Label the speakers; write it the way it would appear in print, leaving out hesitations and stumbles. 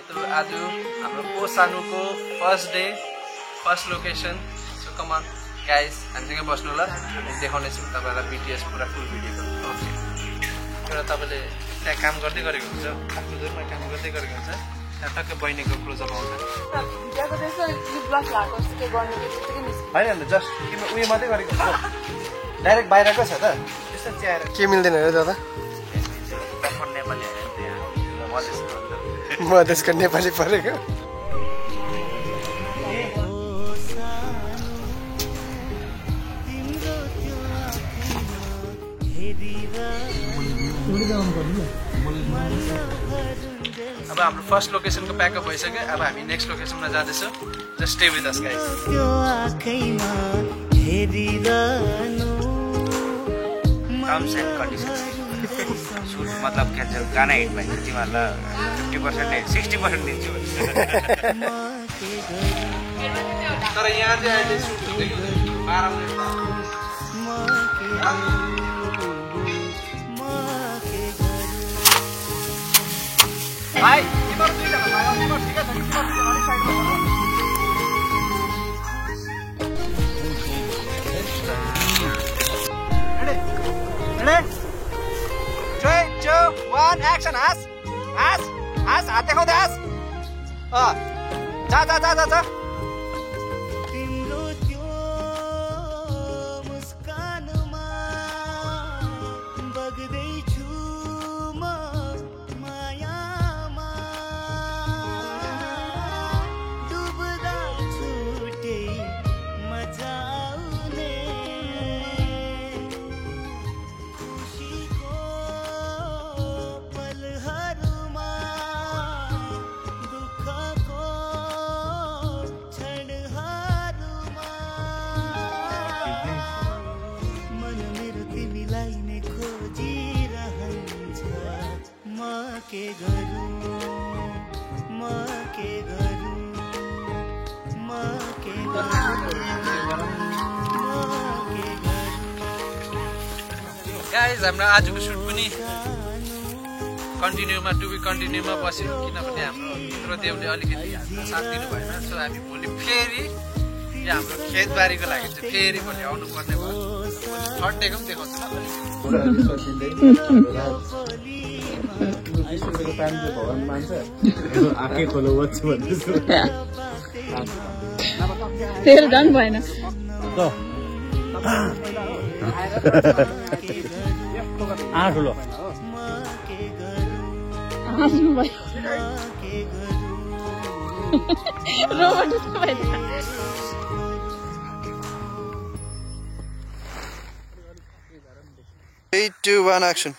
Speaker 1: यत्रो आज हाम्रो पोसानुको first day first location so come on guys हामीसँगै बस्नु होला हामी देखाउनेछौँ तपाईँलाई BTS पुरा फुल भिडियो ओके एउटा तपाईँले त्यहाँ काम गर्दै गरेको हुन्छ आफ्नो जोरमा काम गर्दै गरेको हुन्छ त्यहाँ टक्कै बहिनीको क्लोजअप आउँछ होइन अन्त जस्ट उयो मात्रै गरेको हुन्छ डाइरेक्ट बाहिरको छ त त्यस्तो च्याएर
Speaker 2: के मिल्दैन अरे दादा
Speaker 1: नेपाली
Speaker 2: मधेसको नेपाली परेको
Speaker 1: अब हाम्रो फर्स्ट लोकेसनको प्याकअप भइसक्यो अब हामी नेक्स्ट लोकेसनमा जाँदैछौँ just stay with us guys
Speaker 3: terms and conditions सुट मतलब क्यान्सल गाना हिट भयो तिमीहरूलाई 50% 60% दिन्छु
Speaker 1: तर यहाँ चाहिँ अहिले सुट हुँदै 12 मिनेट भाइ तिम्रो दुईटा भाइ तिम्रो ठिकै छ कि तिम्रो अलिक साइडमा Ready? 3, 2, 1, action! As! हात देखाउँदै हास! जा!
Speaker 4: तिम्रो त्यो मुस्कानमा बग्दैछु म मायामा डुब्दा छुटे मजा आउने खुसीको पलहरूमा दुःखको क्षणहरूमा मन मेरो तिमीलाई नै खोजिरहन्छ म के गरौँ
Speaker 1: गाइज हाम्रो आजको सुट पनि कन्टिन्यूमा टु बी कन्टिन्यूमा बस्यो किनभने हाम्रो रुद्रदेवले अलिकति हामीलाई साथ दिनु भएन सो हामी भोलि फेरि यहाँ हाम्रो खेतबारीको लागि चाहिँ फेरि भोलि आउनु पर्ने भयो थर्ड डेको पनि देखाउँछु
Speaker 5: तेरो झन् भएन
Speaker 3: ठुलो
Speaker 5: हाँस्नु भयो रोबोट
Speaker 2: 3, 2, 1 action